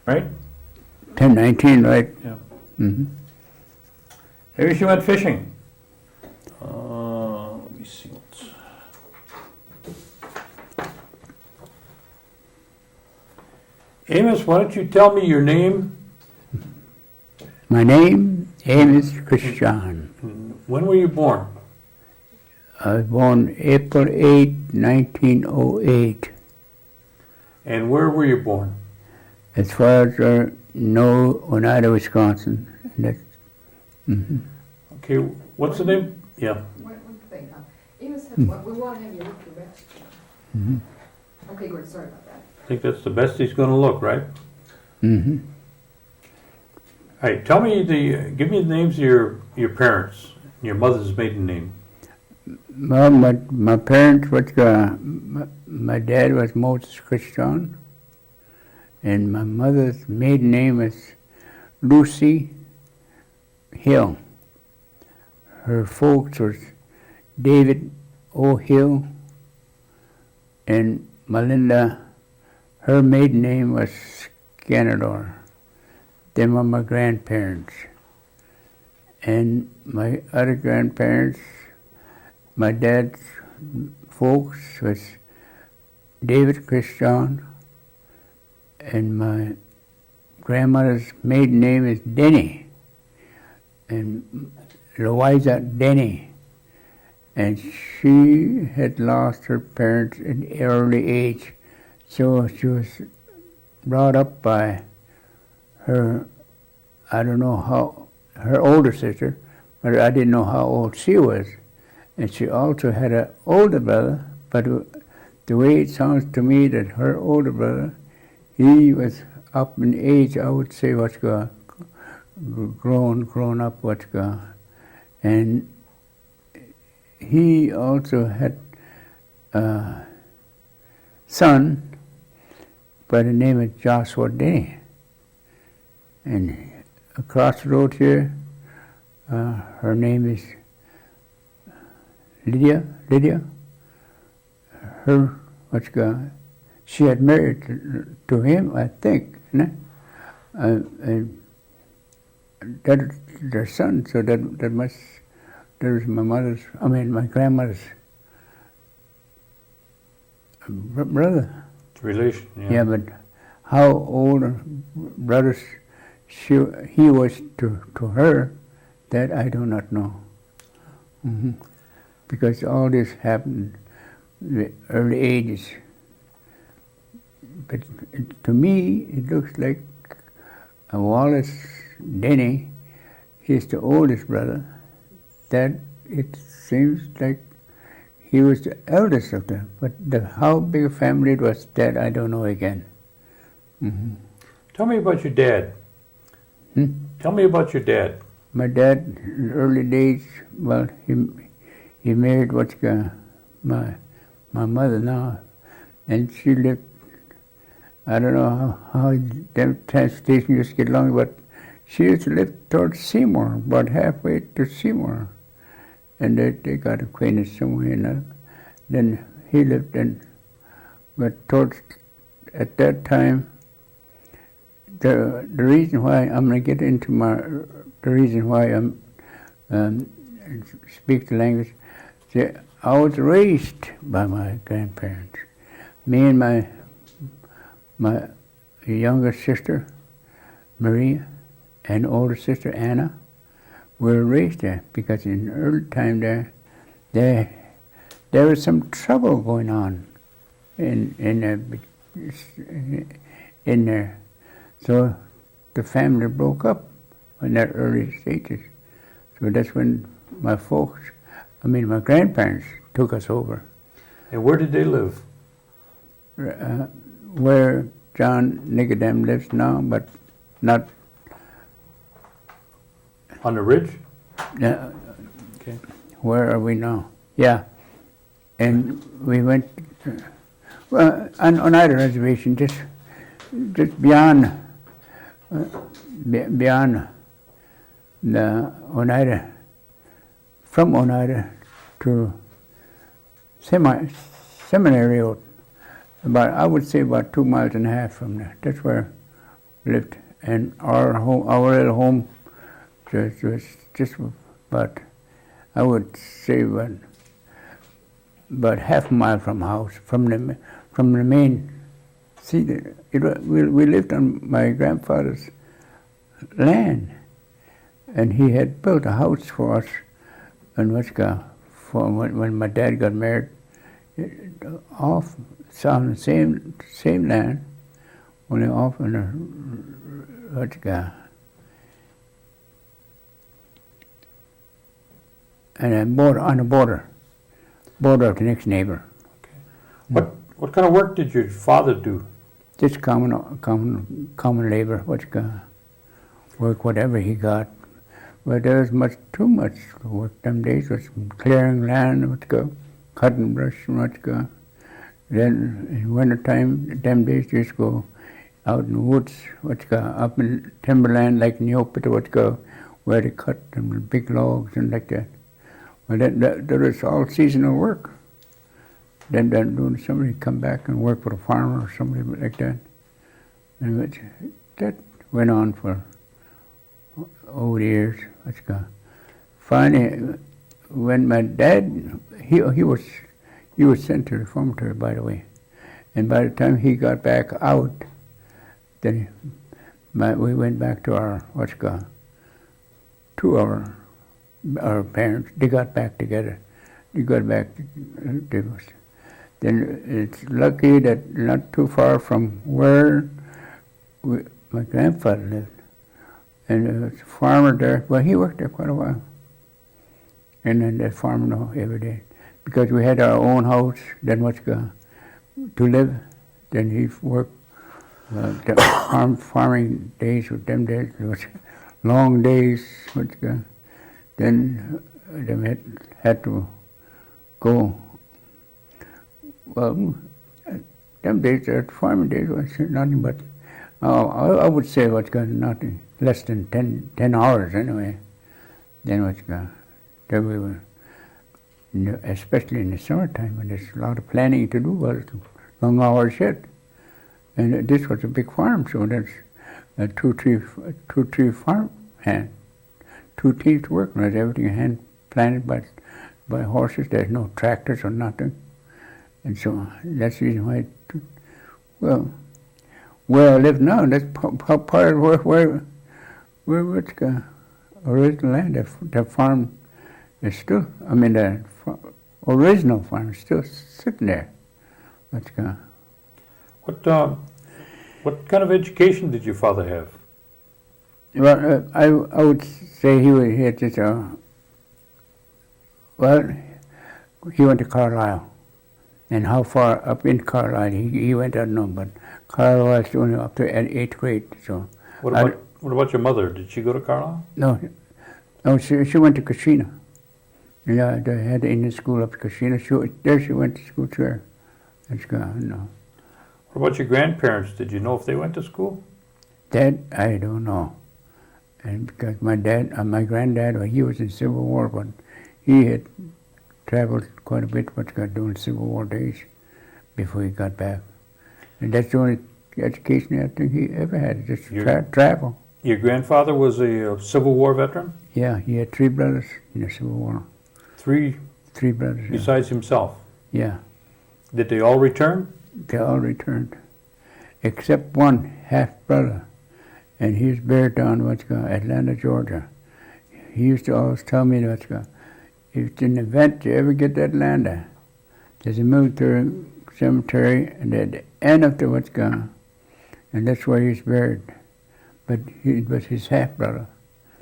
right? 1019, right? Yeah. Mm-hmm. Maybe she went fishing. Let me see. Amos, why don't you tell me your name? My name, Amos Christjohn. When were you born? I was born April 8, 1908. And where were you born? As far as I know, Oneida, Wisconsin. And that's, Okay, what's the name? Yeah. One thing, Amos, we want to have you look your best. Okay, good, sorry about that. I think that's the best he's going to look, right? Mm-hmm. All right, give me the names of your parents, your mother's maiden name. Well, my parents was, my dad was Amos Christjohn, and my mother's maiden name was Lucy Hill. Her folks was David O. Hill, and Melinda, her maiden name was Scanador. Them were my grandparents. And my other grandparents, my dad's folks was David Christjohn, and my grandmother's maiden name is Denny, and Louisa Denny. And she had lost her parents at an early age, so she was brought up by her, I don't know how, her older sister, but I didn't know how old she was. And she also had an older brother, but the way it sounds to me that her older brother, he was up in age, I would say, grown up, and he also had a son by the name of Joshua Denny. And across the road here, her name is Lydia. Her, she had married to him, I think, and that their son, so that was my grandmother's brother. Relation, yeah. Yeah, but how old brothers he was to her, that I do not know. Because all this happened in the early ages. But to me, it looks like Wallace Denny is the oldest brother. That it seems like he was the eldest of them. But how big a family it was, that I don't know again. Tell me about your dad. Tell me about your dad. My dad, in the early days, well, he married my mother now, and she lived, I don't know how them transportation used to get along, but she used to live towards Seymour, about halfway to Seymour, and they got acquainted somewhere or another. Then he lived in, but at that time, the reason why I'm going to get into the reason why I'm speak the language. I was raised by my grandparents. Me and my younger sister Maria and older sister Anna were raised there because in the early time there was some trouble going on in there. So the family broke up in that early stages. So that's when my grandparents took us over. And where did they live? Where John Nicodem lives now, but not... On the ridge? Okay. Where are we now? Yeah. And we went, on either reservation, just beyond the Oneida, from Oneida to Seminary Road, I would say about 2.5 miles from there. That's where lived, and our little home was just about, I would say, about half a mile from the house, from the main. See, we lived on my grandfather's land, and he had built a house for us in Westca for when my dad got married, off on the same land, only off in the Westca. And on the border of the next neighbor. What kind of work did your father do? Just common labor, work whatever he got. But there was too much work them days. Was clearing land, cutting brush, Then in winter time, them days just go out in the woods, up in timberland like in Yopita, where they cut them big logs and like that. Well, that was all seasonal work. Then during the summer, he'd come back and work for a farmer or somebody like that. And that went on for over the years. Finally, when my dad, he was sent to the reformatory, by the way. And by the time he got back out, then we went back to our our parents. They got back together. They got back divorced. Then it's lucky that not too far from where my grandfather lived, and there was a farmer there. Well, he worked there quite a while, and then that farmer every day, because we had our own house. Then to live. Then he worked. The farming days with them days, it was long days. Then they had to go. Well, them days, farming days was nothing but, I would say nothing less than 10 hours anyway. Then there we were, especially in the summertime when there's a lot of planning to do, was long hours yet. And this was a big farm, so there's two, three farm hand, 2 teams working. There's everything hand planted by horses. There's no tractors or nothing. And so that's the reason why, where I live now, that's part of where it's original land. The farm is still, the original farm is still sitting there. What kind of education did your father have? Well, I would say he had just he went to Carlisle. And how far up in Carlisle he went, I don't know, but Carlisle was only up to 8th grade. So what about your mother? Did she go to Carlisle? No, she went to Kashina. Yeah, they had Indian school up to Kashina. She went to school there. No. What about your grandparents? Did you know if they went to school? That I don't know. And because my granddad, well, he was in Civil War, but he had traveled quite a bit during Civil War days before he got back. And that's the only education I think he ever had, just travel. Your grandfather was a Civil War veteran? Yeah, he had 3 brothers in the Civil War. 3 brothers. Besides himself? Yeah. Did they all return? They all returned, except one half-brother, and he was buried down Atlanta, Georgia. He used to always tell me if it's an event you ever get to Atlanta, there's a military cemetery and at the end of the and that's where he's buried. But he was his half-brother.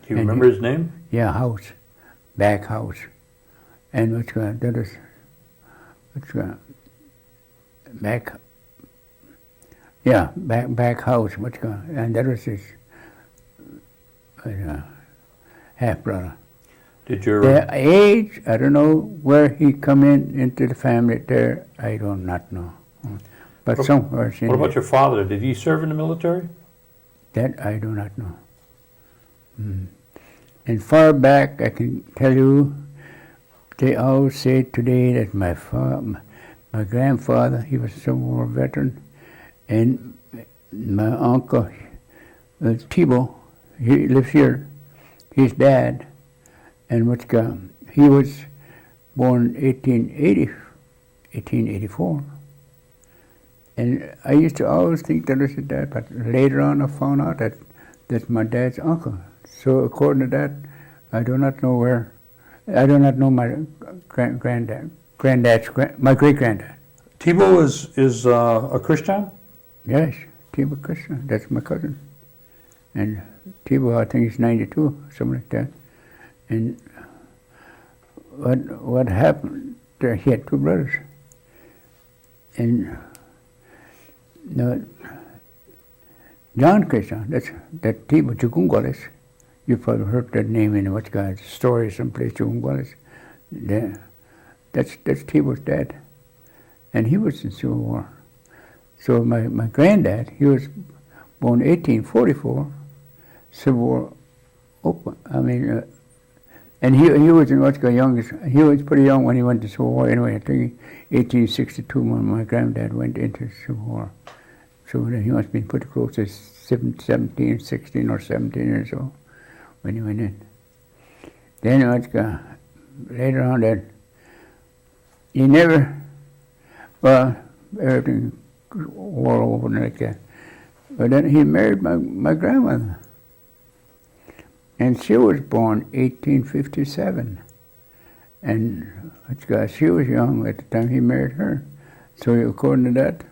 Do you remember his name? Yeah, House, Back House. And that is, Back House, and that was his half-brother. Did your The age, I don't know where he come into the family there, I do not know. But somewhere. What about your father? Did he serve in the military? That I do not know. And far back, I can tell you, they always say today that my grandfather, he was a Civil War veteran, and my uncle, Thibault, he lives here. His dad, and he was born 1884. And I used to always think that was his dad, but later on I found out that that's my dad's uncle. So according to that, I do not know my my great-granddad. Thibault is a Christian? Yes, Thibault Christjohn, that's my cousin. And Thibault, I think he's 92, something like that. And what happened, he had two brothers. And John Christjohn, that Thibault Chukungwalis, you've probably heard that name in what's got story someplace, Chukungwalis. That's Thibault's dad. And he was in Civil War. So my granddad, he was born 1844, Civil War open. And he was in what's got youngest. He was pretty young when he went to Civil War. Anyway, I think 1862 when my granddad went into Civil War. So then he must have been pretty close to 17, 16 or 17 years old when he went in. Then later on that he never, everything war over and like that. But then he married my grandmother. And she was born 1857. And she was young at the time he married her. So according to that,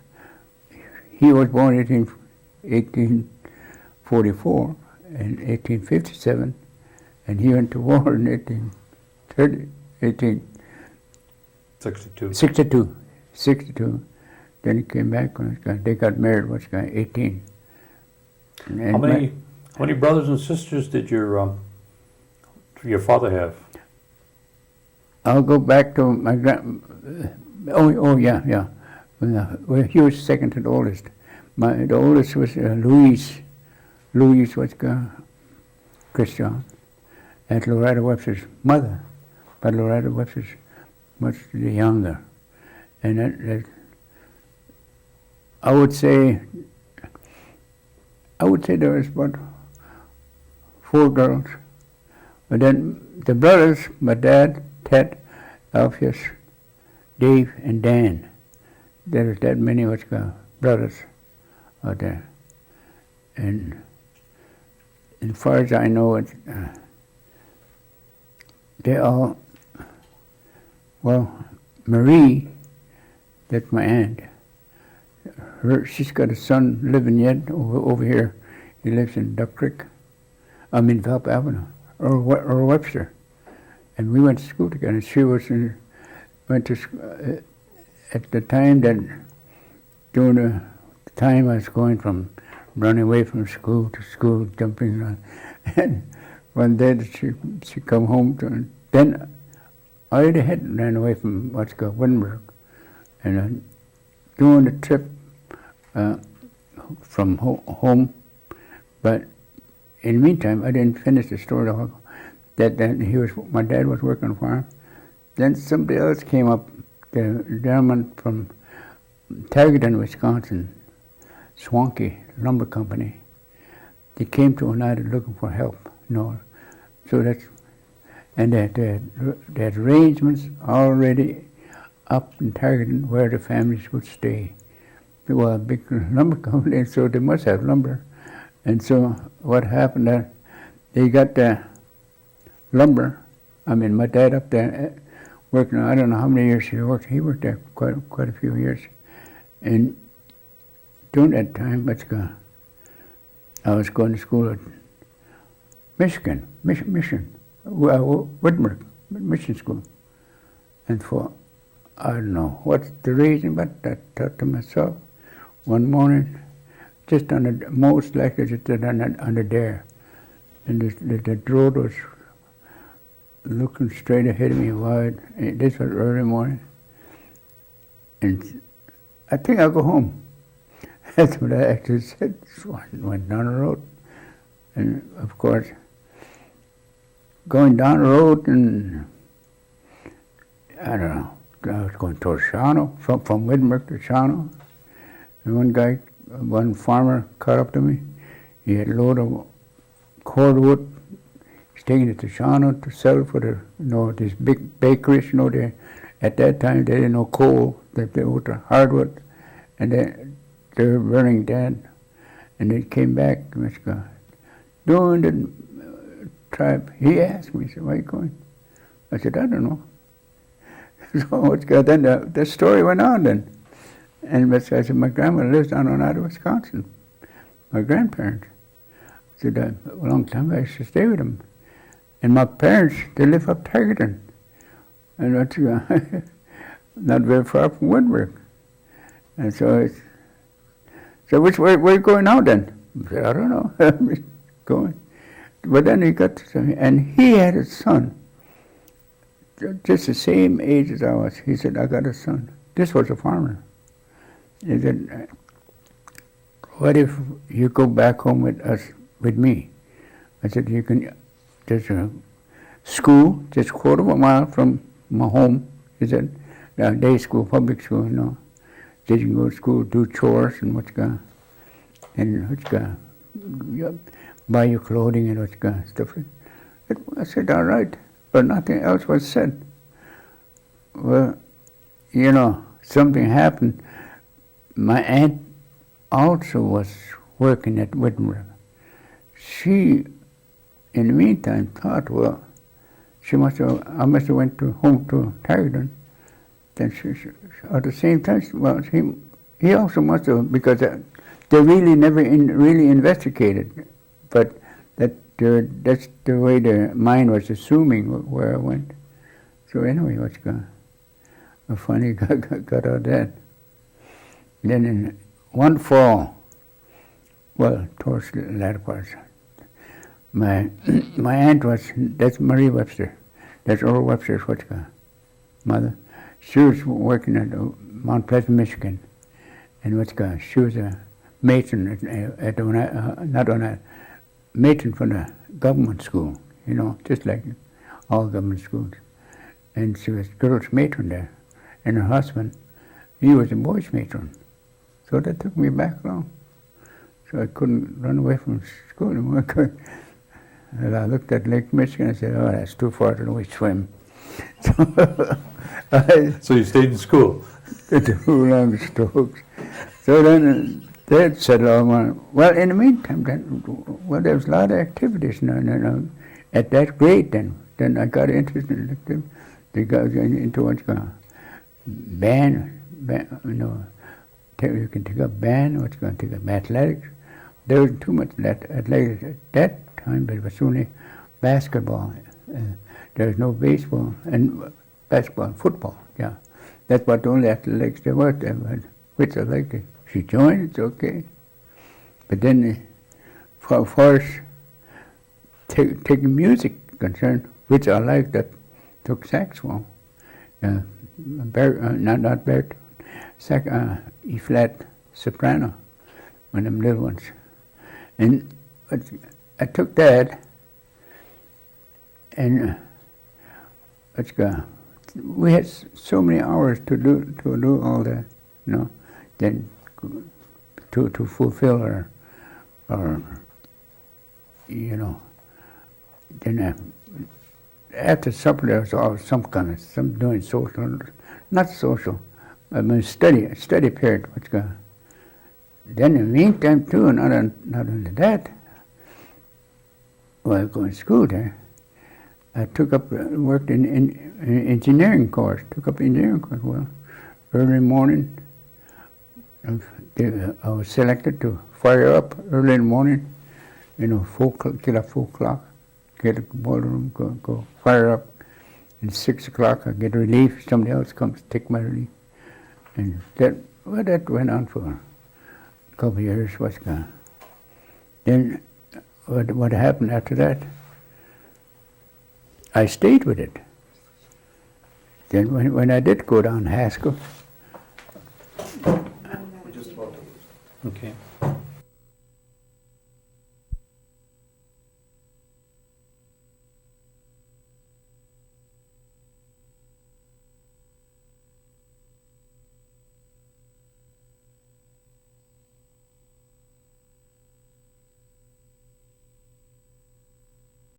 he was born 1844 and 1857, and he went to war in 1862. Then he came back when they got married, 18. And How many brothers and sisters did your father have? I'll go back to my yeah. Well, he was second to the oldest. The oldest was Louise Christjohn, and Loretta Webster's mother, but Loretta Webster's much younger. And I would say there was about 4 girls. But then the brothers, my dad, Ted, Alpheus, Dave, and Dan. There's that many brothers out there. And as far as I know, they all, Marie, that's my aunt. She's got a son living yet over here. He lives in Duck Creek. Valp Avenue, or Webster. And we went to school together. And she went to school at the time during the time I was going from running away from school to school, jumping around. And one day she come home then I already had ran away from Wittenberg. And during the trip from home, but in the meantime, I didn't finish the story. My dad was working on a farm. Then somebody else came up, the gentleman from Targeton, Wisconsin, Swanky Lumber Company. They came to Oneida looking for help. So they had arrangements already up in Targeton where the families would stay. They were a big lumber company, so they must have lumber. And so what happened there, they got the lumber. My dad up there working, I don't know how many years he worked. He worked there quite a few years. And during that time, I was going to school at Wittenberg, mission school. And I don't know what's the reason, but I thought to myself, one morning, just most likely just under there. And the road was looking straight ahead of me wide. This was early morning. And I think I'll go home. That's what I actually said. So I went down the road. And of course, going down the road, and I don't know, I was going towards Shawano, from Wittenberg to Shawano. And one farmer caught up to me. He had a load of cordwood. He's taking it to Shawano to sell for the, these big bakeries, they, at that time they didn't know coal, they were the hardwood, and they were burning that. And they came back, doing the tribe. He asked me, he said, where are you going? I said, I don't know. So then the story went on then. And I said, my grandmother lives down in Ottawa, Wisconsin. My grandparents. I said, a long time I used to stay with them. And my parents, they live up Targeton. And that's not very far from Woodburg. And so which way are you going now then? I said, I don't know. I'm going. But then he got to me, and he had a son, just the same age as I was. He said, I got a son. This was a farmer. He said, what if you go back home with me? I said, there's a school just a quarter of a mile from my home. He said, day school, public school, Did you go to school, do chores and buy your clothing and stuff. I said, all right, but nothing else was said. Well, something happened. My aunt also was working at Wittenberg. She, in the meantime, thought, well, I must have went home to Targeton. Then she, at the same time, well, he also must have, because they really never really investigated, but that's the way the mind was assuming where I went. So anyway, a funny got out of that. Then in one fall, well, towards the latter part, my aunt that's Marie Webster, that's Earl Webster's mother. She was working at Mount Pleasant, Michigan, and she was a matron matron for the government school, just like all government schools. And she was girls' matron there, and her husband, he was a boys' matron. So that took me back long. So I couldn't run away from school anymore. And I looked at Lake Michigan and said, oh, that's too far to go swim. So you stayed in school? Too long strokes. So then they'd settle on. Well, in the meantime, there was a lot of activities at that grade then. Then I got interested in activities. They got into band, you can take up band, take up athletics. There wasn't too much athletics at that time, but it was only basketball. There was no baseball and basketball and football, yeah. That's what the only athletics there was. Which I liked it. If you join, it's okay. But then, for us, taking music concerned, which I liked, that took saxophone. Not baritone, E-flat soprano, one of them little ones. And I took that, and we had so many hours to do all that, then to fulfill our then after supper there was always some doing social, not social, I mean study period. Then in the meantime too, not only that, while going to school there, I worked in engineering course, well, early morning, I was selected to fire up early in the morning, get up 4 o'clock, get the boiler room, go fire up, and 6 o'clock I get relief, somebody else comes to take my relief. And that went on for a couple of years, Then what happened after that, I stayed with it. Then when I did go down Haskell, Okay.